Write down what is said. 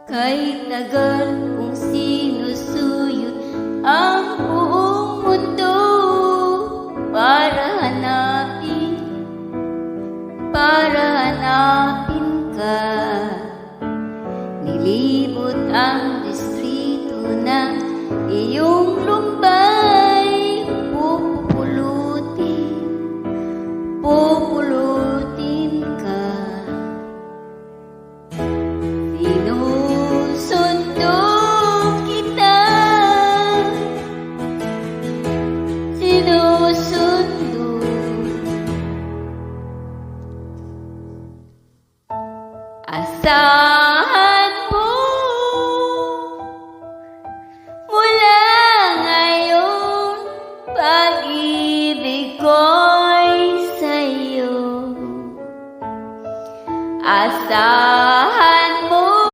Kay tagal kong sinusuyod ang buong mundo para hanapin ka. Nilibot ang distrito ng iyong lumbay. Pupulutin ka. Sino